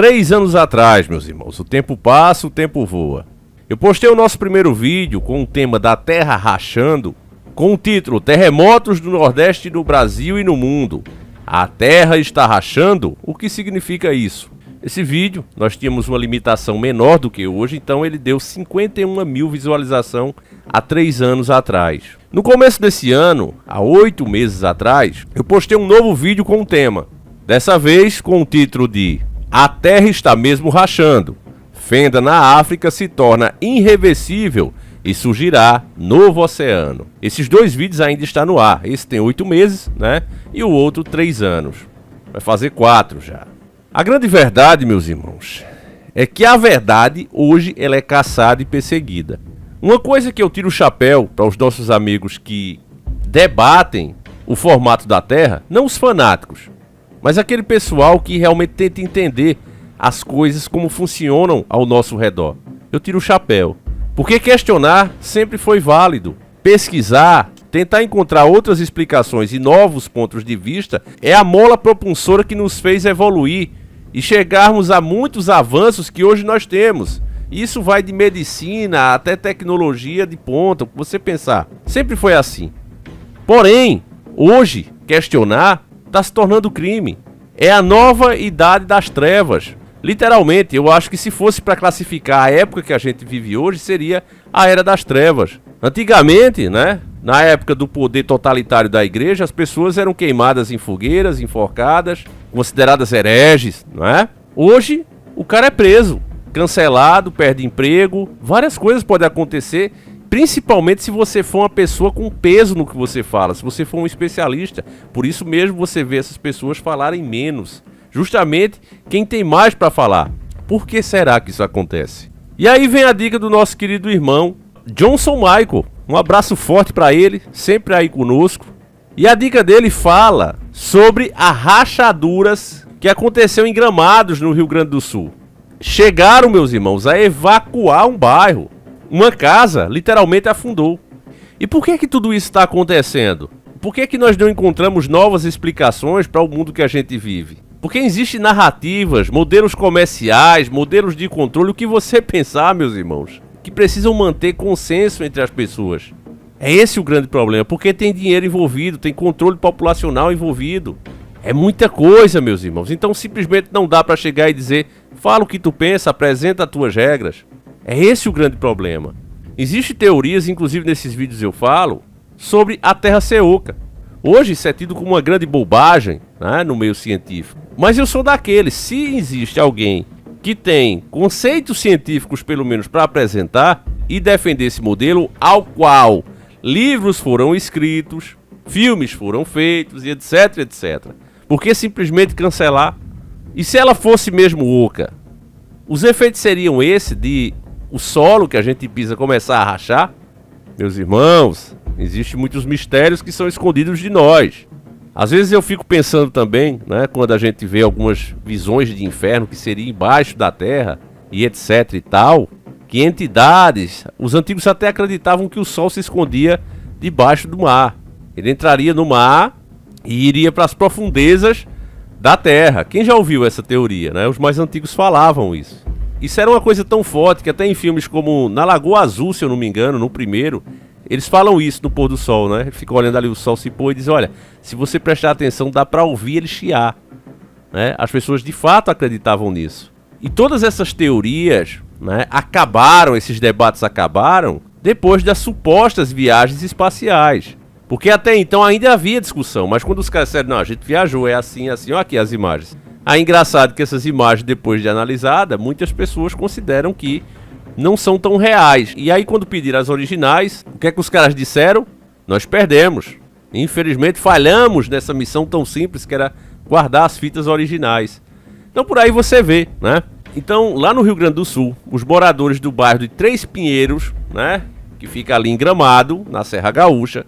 3 anos atrás, meus irmãos, o tempo passa, o tempo voa. Eu postei o nosso primeiro vídeo com o tema da Terra rachando, com o título Terremotos do Nordeste do Brasil e no Mundo. A Terra está rachando? O que significa isso? Esse vídeo, nós tínhamos uma limitação menor do que hoje, então ele deu 51 mil visualizações há 3 anos atrás. No começo desse ano, há 8 meses atrás, eu postei um novo vídeo com o tema. Dessa vez com o título de A Terra está mesmo rachando. Fenda na África se torna irreversível e surgirá novo oceano. Esses 2 vídeos ainda estão no ar. Esse tem 8 meses, né? E o outro 3 anos. Vai fazer 4 já. A grande verdade, meus irmãos, é que a verdade hoje ela é caçada e perseguida. Uma coisa que eu tiro o chapéu para os nossos amigos que debatem o formato da Terra, não os fanáticos, mas aquele pessoal que realmente tenta entender as coisas como funcionam ao nosso redor. Eu tiro o chapéu. Porque questionar sempre foi válido. Pesquisar, tentar encontrar outras explicações e novos pontos de vista é a mola propulsora que nos fez evoluir e chegarmos a muitos avanços que hoje nós temos. Isso vai de medicina até tecnologia de ponta, o que você pensar. Sempre foi assim. Porém, hoje, questionar está se tornando crime. É a nova idade das trevas. Literalmente, eu acho que se fosse para classificar a época que a gente vive hoje, seria a Era das Trevas. Antigamente, né, na época do poder totalitário da igreja, as pessoas eram queimadas em fogueiras, enforcadas, consideradas hereges, não é? Hoje, o cara é preso, cancelado, perde emprego, várias coisas podem acontecer, principalmente se você for uma pessoa com peso no que você fala, se você for um especialista. Por isso mesmo você vê essas pessoas falarem menos. Justamente quem tem mais para falar. Por que será que isso acontece? E aí vem a dica do nosso querido irmão Johnson Michael. Um abraço forte para ele, sempre aí conosco. E a dica dele fala sobre as rachaduras que aconteceu em Gramados, no Rio Grande do Sul. Chegaram, meus irmãos, a evacuar um bairro. Uma casa literalmente afundou. E por que tudo isso está acontecendo? Por que nós não encontramos novas explicações para o mundo que a gente vive? Porque existem narrativas, modelos comerciais, modelos de controle, o que você pensar, meus irmãos, que precisam manter consenso entre as pessoas. É esse o grande problema, porque tem dinheiro envolvido, tem controle populacional envolvido. É muita coisa, meus irmãos. Então simplesmente não dá para chegar e dizer, fala o que tu pensa, apresenta as tuas regras. É esse o grande problema. Existem teorias, inclusive nesses vídeos eu falo, sobre a Terra ser oca. Hoje isso é tido como uma grande bobagem, né, no meio científico. Mas eu sou daqueles, se existe alguém que tem conceitos científicos pelo menos para apresentar e defender esse modelo, ao qual livros foram escritos, filmes foram feitos e etc, etc. Por que simplesmente cancelar? E se ela fosse mesmo oca? Os efeitos seriam esse de o solo que a gente pisa começar a rachar? Meus irmãos, existem muitos mistérios que são escondidos de nós. Às vezes eu fico pensando também, né, quando a gente vê algumas visões de inferno que seria embaixo da terra e etc e tal, que entidades, os antigos até acreditavam que o sol se escondia debaixo do mar. Ele entraria no mar e iria para as profundezas da terra. Quem já ouviu essa teoria, né? Os mais antigos falavam isso. Isso era uma coisa tão forte que até em filmes como Na Lagoa Azul, se eu não me engano, no primeiro, eles falam isso no pôr do sol, né? Ele fica olhando ali o sol se pôr e diz, olha, se você prestar atenção dá para ouvir ele chiar, né? As pessoas de fato acreditavam nisso. E todas essas teorias, né, acabaram, esses debates acabaram depois das supostas viagens espaciais. Porque até então ainda havia discussão, mas quando os caras disseram, não, a gente viajou, é assim, assim, olha aqui as imagens. É engraçado que essas imagens, depois de analisada, muitas pessoas consideram que não são tão reais. E aí quando pediram as originais, o que é que os caras disseram? Nós perdemos. Infelizmente falhamos nessa missão tão simples que era guardar as fitas originais. Então por aí você vê, né? Então lá no Rio Grande do Sul, os moradores do bairro de Três Pinheiros, né, que fica ali em Gramado, na Serra Gaúcha,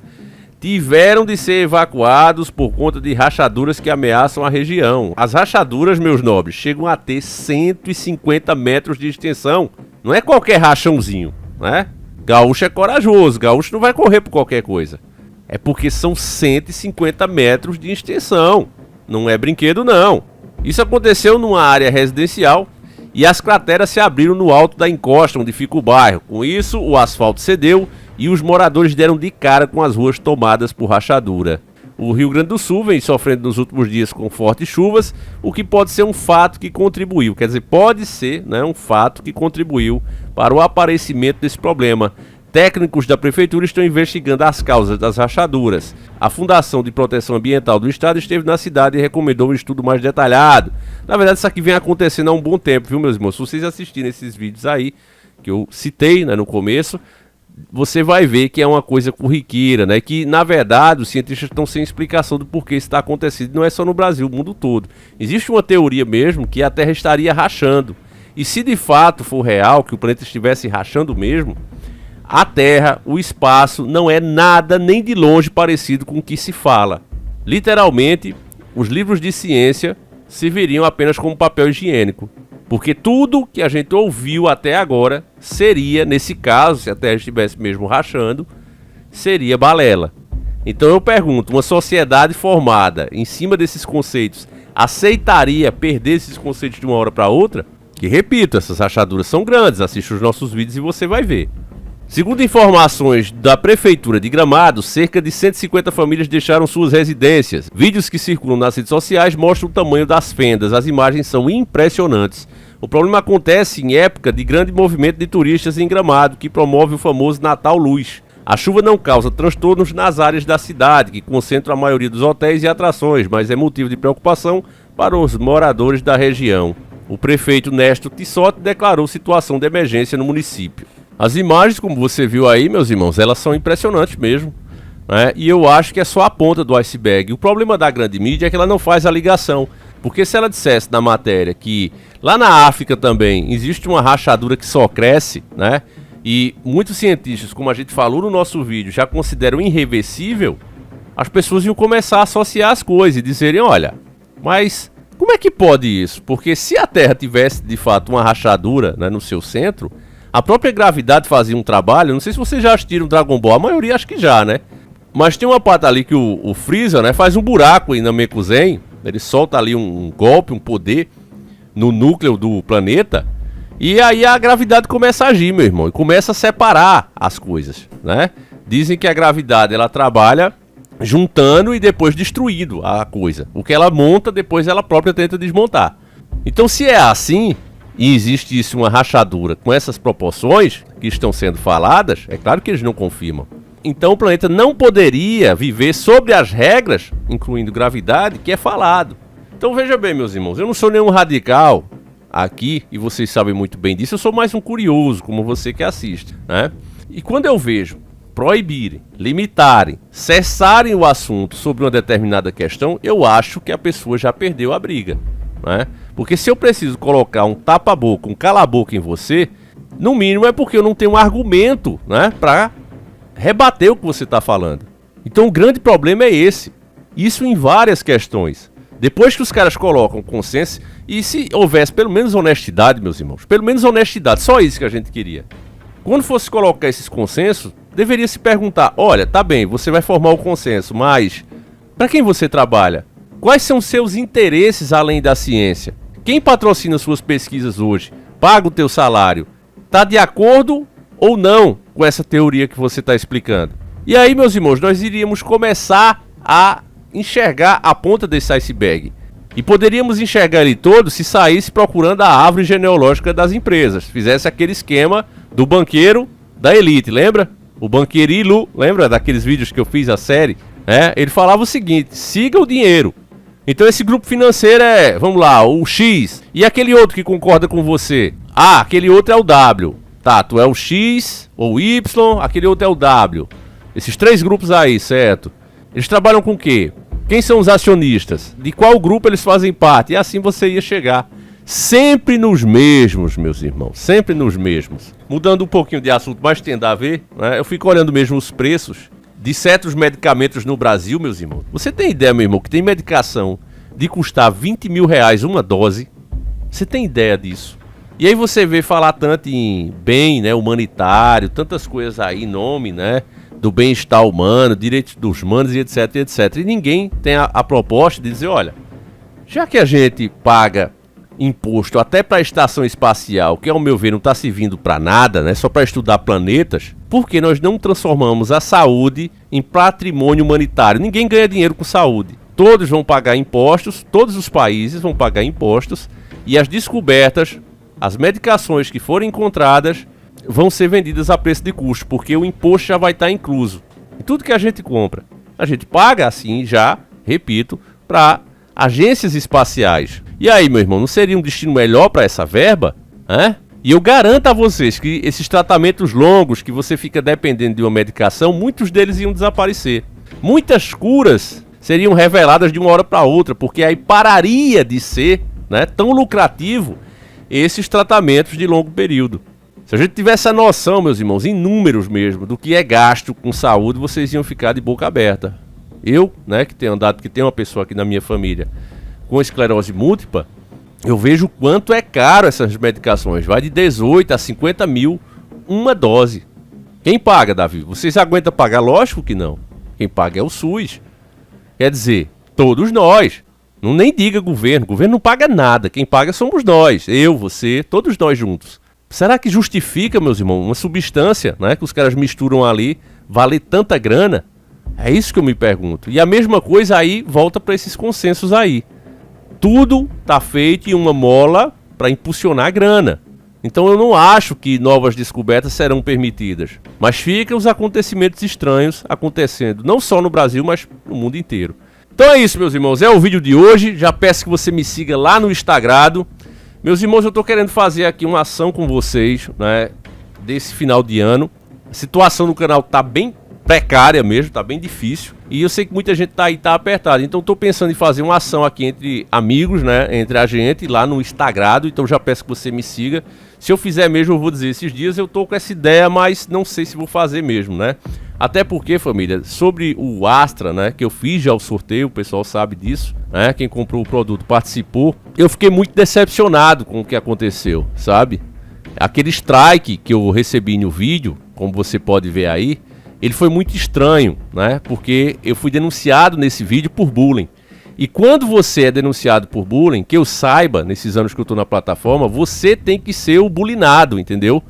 tiveram de ser evacuados por conta de rachaduras que ameaçam a região. As rachaduras, meus nobres, chegam a ter 150 metros de extensão. Não é qualquer rachãozinho, né? Gaúcho é corajoso, gaúcho não vai correr por qualquer coisa. É porque são 150 metros de extensão. Não é brinquedo, não. Isso aconteceu numa área residencial e as crateras se abriram no alto da encosta onde fica o bairro. Com isso, o asfalto cedeu e os moradores deram de cara com as ruas tomadas por rachadura. O Rio Grande do Sul vem sofrendo nos últimos dias com fortes chuvas, o que pode ser um fato que contribuiu, quer dizer, pode ser, né, um fato que contribuiu para o aparecimento desse problema. Técnicos da prefeitura estão investigando as causas das rachaduras. A Fundação de Proteção Ambiental do Estado esteve na cidade e recomendou um estudo mais detalhado. Na verdade, isso aqui vem acontecendo há um bom tempo, viu, meus irmãos? Se vocês assistirem esses vídeos aí, que eu citei, né, no começo, você vai ver que é uma coisa corriqueira, né? Que, na verdade, os cientistas estão sem explicação do porquê isso está acontecendo. Não é só no Brasil, o mundo todo. Existe uma teoria mesmo que a Terra estaria rachando. E se de fato for real, que o planeta estivesse rachando mesmo, a Terra, o espaço, não é nada nem de longe parecido com o que se fala. Literalmente, os livros de ciência serviriam apenas como papel higiênico. Porque tudo que a gente ouviu até agora seria, nesse caso, se a Terra estivesse mesmo rachando, seria balela. Então eu pergunto, uma sociedade formada em cima desses conceitos aceitaria perder esses conceitos de uma hora para outra? Que, repito, essas rachaduras são grandes, assista os nossos vídeos e você vai ver. Segundo informações da Prefeitura de Gramado, cerca de 150 famílias deixaram suas residências. Vídeos que circulam nas redes sociais mostram o tamanho das fendas. As imagens são impressionantes. O problema acontece em época de grande movimento de turistas em Gramado, que promove o famoso Natal Luz. A chuva não causa transtornos nas áreas da cidade, que concentram a maioria dos hotéis e atrações, mas é motivo de preocupação para os moradores da região. O prefeito Néstor Tissotti declarou situação de emergência no município. As imagens, como você viu aí, meus irmãos, elas são impressionantes mesmo, né? E eu acho que é só a ponta do iceberg. O problema da grande mídia é que ela não faz a ligação. Porque se ela dissesse na matéria que lá na África também existe uma rachadura que só cresce, né? E muitos cientistas, como a gente falou no nosso vídeo, já consideram irreversível, as pessoas iam começar a associar as coisas e dizerem, olha, mas como é que pode isso? Porque se a Terra tivesse de fato uma rachadura, né, no seu centro, a própria gravidade fazia um trabalho. Não sei se vocês já assistiram Dragon Ball, a maioria acho que já, né? Mas tem uma parte ali que o Freeza, né, faz um buraco aí na Namekusei. Ele solta ali um golpe, um poder no núcleo do planeta. E aí a gravidade começa a agir, meu irmão. E começa a separar as coisas, né? Dizem que a gravidade, ela trabalha juntando e depois destruindo a coisa. O que ela monta, depois ela própria tenta desmontar. Então, se é assim, e existisse uma rachadura com essas proporções que estão sendo faladas, é claro que eles não confirmam. Então o planeta não poderia viver sobre as regras, incluindo gravidade, que é falado. Então veja bem, meus irmãos, eu não sou nenhum radical aqui, e vocês sabem muito bem disso, eu sou mais um curioso, como você que assiste, né? E quando eu vejo proibirem, limitarem, cessarem o assunto sobre uma determinada questão, eu acho que a pessoa já perdeu a briga, né? Porque se eu preciso colocar um tapa-boca, um cala-boca em você, no mínimo é porque eu não tenho um argumento, né, para rebater o que você está falando. Então o grande problema é esse. Isso em várias questões. Depois que os caras colocam consenso, e se houvesse pelo menos honestidade, meus irmãos, pelo menos honestidade, só isso que a gente queria. Quando fosse colocar esses consensos, deveria se perguntar, olha, tá bem, você vai formar o consenso, mas para quem você trabalha? Quais são seus interesses além da ciência? Quem patrocina suas pesquisas hoje? Paga o teu salário? Está de acordo ou não com essa teoria que você está explicando? E aí, meus irmãos, nós iríamos começar a enxergar a ponta desse iceberg. E poderíamos enxergar ele todo se saísse procurando a árvore genealógica das empresas. Fizesse aquele esquema do banqueiro da elite, lembra? O banqueirilo, lembra daqueles vídeos que eu fiz a série? Ele falava o seguinte, siga o dinheiro. Então esse grupo financeiro é, vamos lá, o X. E aquele outro que concorda com você? Ah, aquele outro é o W. Tá, tu é o X ou Y, aquele outro é o W. Esses três grupos aí, certo? Eles trabalham com o quê? Quem são os acionistas? De qual grupo eles fazem parte? E assim você ia chegar. Sempre nos mesmos, meus irmãos. Sempre nos mesmos. Mudando um pouquinho de assunto, mas tem a ver, né? Eu fico olhando mesmo os preços de certos medicamentos no Brasil, meus irmãos. Você tem ideia, meu irmão, que tem medicação de custar 20 mil reais uma dose? Você tem ideia disso? E aí você vê falar tanto em bem, né, humanitário, tantas coisas aí, em nome, né, do bem-estar humano, direitos dos humanos e etc, etc. E ninguém tem a proposta de dizer, olha, Já que a gente paga imposto até para a estação espacial, que ao meu ver não está servindo para nada, né, só para estudar planetas, por que nós não transformamos a saúde em patrimônio humanitário? Ninguém ganha dinheiro com saúde. Todos vão pagar impostos, todos os países vão pagar impostos, e as descobertas, as medicações que forem encontradas, vão ser vendidas a preço de custo, porque o imposto já vai estar incluso em tudo que a gente compra. A gente paga assim já, repito, para agências espaciais. E aí, meu irmão, não seria um destino melhor para essa verba? E eu garanto a vocês que esses tratamentos longos que você fica dependendo de uma medicação, muitos deles iam desaparecer. Muitas curas seriam reveladas de uma hora para outra, porque aí pararia de ser, né, tão lucrativo esses tratamentos de longo período. Se a gente tivesse a noção, meus irmãos, em números mesmo, do que é gasto com saúde, vocês iam ficar de boca aberta. Eu, né, que tenho andado, que tem uma pessoa aqui na minha família com esclerose múltipla, eu vejo o quanto é caro essas medicações. Vai de 18 a 50 mil uma dose. Quem paga, Davi? Vocês aguentam pagar? Lógico que não. Quem paga é o SUS. Quer dizer, todos nós. Não nem diga governo. O governo não paga nada. Quem paga somos nós. Eu, você, todos nós juntos. Será que justifica, meus irmãos, uma substância, né, que os caras misturam ali, valer tanta grana? É isso que eu me pergunto. E a mesma coisa aí volta para esses consensos aí. Tudo tá feito em uma mola para impulsionar a grana. Então eu não acho que novas descobertas serão permitidas. Mas ficam os acontecimentos estranhos acontecendo, não só no Brasil, mas no mundo inteiro. Então é isso, meus irmãos. É o vídeo de hoje. Já peço que você me siga lá no Instagram. Meus irmãos, eu tô querendo fazer aqui uma ação com vocês, né, desse final de ano. A situação no canal tá bem precária mesmo, tá bem difícil. E eu sei que muita gente tá aí, tá apertado. Então tô pensando em fazer uma ação aqui entre amigos, né, entre a gente lá no Instagram. Então já peço que você me siga. Se eu fizer mesmo, eu vou dizer, esses dias eu tô com essa ideia, mas não sei se vou fazer mesmo, né? Até porque, família, sobre o Astra, né, que eu fiz já o sorteio, o pessoal sabe disso, né? Quem comprou o produto participou. Eu fiquei muito decepcionado com o que aconteceu, sabe? Aquele strike que eu recebi no vídeo, como você pode ver aí, ele foi muito estranho, né? Porque eu fui denunciado nesse vídeo por bullying. E quando você é denunciado por bullying, que eu saiba, nesses anos que eu tô na plataforma, você tem que ser o bullyingado, entendeu?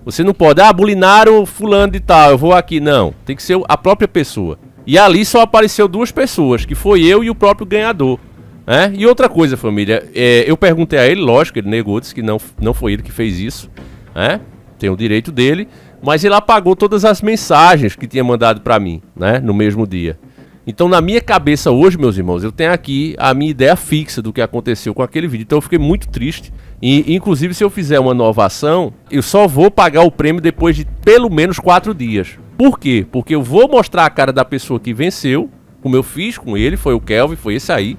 Você não pode, bullyingaram fulano de tal, eu vou aqui. Não, tem que ser a própria pessoa. E ali só apareceu duas pessoas, que foi eu e o próprio ganhador. Né? E outra coisa, família, eu perguntei a ele, lógico, ele negou, disse que não foi ele que fez isso. Né? Tem o direito dele, mas ele apagou todas as mensagens que tinha mandado pra mim, né, no mesmo dia. Então na minha cabeça hoje, meus irmãos, eu tenho aqui a minha ideia fixa do que aconteceu com aquele vídeo. Então eu fiquei muito triste. E inclusive se eu fizer uma nova ação, eu só vou pagar o prêmio depois de pelo menos 4 dias. Por quê? Porque eu vou mostrar a cara da pessoa que venceu, como eu fiz com ele, foi o Kelvin, foi esse aí,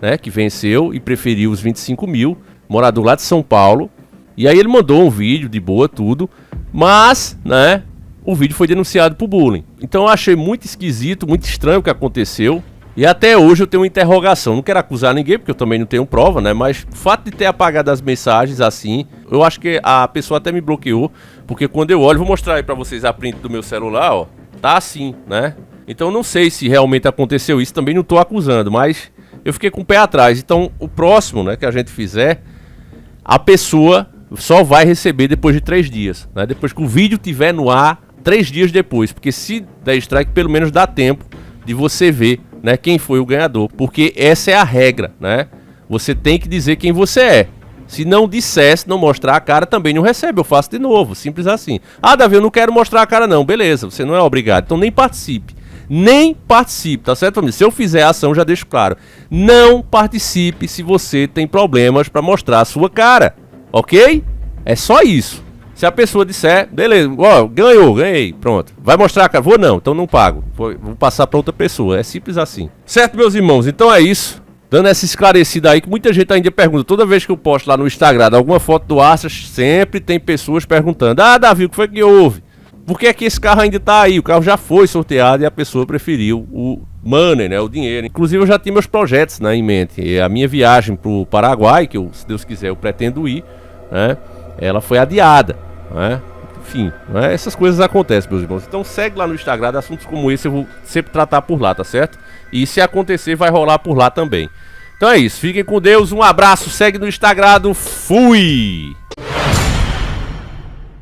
né, que venceu e preferiu os 25 mil, morador lá de São Paulo. E aí ele mandou um vídeo de boa, tudo, mas, né, o vídeo foi denunciado por bullying. Então eu achei muito esquisito, muito estranho o que aconteceu. E até hoje eu tenho uma interrogação. Não quero acusar ninguém, porque eu também não tenho prova, né? Mas o fato de ter apagado as mensagens assim, eu acho que a pessoa até me bloqueou. Porque quando eu olho, vou mostrar aí pra vocês a print do meu celular, ó. Tá assim, né? Então não sei se realmente aconteceu isso, também não tô acusando, mas eu fiquei com o pé atrás. Então o próximo, né, que a gente fizer, a pessoa só vai receber depois de 3 dias, né? Depois que o vídeo estiver no ar, 3 dias depois, porque se der strike, pelo menos dá tempo de você ver, né, quem foi o ganhador, porque essa é a regra, né? Você tem que dizer quem você é. Se não disser, se não mostrar a cara, também não recebe, eu faço de novo, simples assim. Davi, eu não quero mostrar a cara não, beleza, você não é obrigado, então nem participe. Nem participe, tá certo, família? Se eu fizer a ação, já deixo claro. Não participe se você tem problemas para mostrar a sua cara, ok? É só isso. Se a pessoa disser, beleza, ganhei, pronto. Vai mostrar a cara? Vou não, então não pago. Vou passar para outra pessoa, é simples assim. Certo, meus irmãos? Então é isso. Dando essa esclarecida aí, que muita gente ainda pergunta. Toda vez que eu posto lá no Instagram alguma foto do Astra, sempre tem pessoas perguntando. Davi, o que foi que houve? Por que é que esse carro ainda tá aí? O carro já foi sorteado e a pessoa preferiu o money, né, o dinheiro. Inclusive eu já tinha meus projetos, né, em mente. E a minha viagem pro Paraguai, que eu, se Deus quiser, eu pretendo ir, né, ela foi adiada. Enfim, essas coisas acontecem, meus irmãos. Então segue lá no Instagram, assuntos como esse eu vou sempre tratar por lá, tá certo? E se acontecer, vai rolar por lá também. Então é isso, fiquem com Deus, um abraço, segue no Instagram do Fui!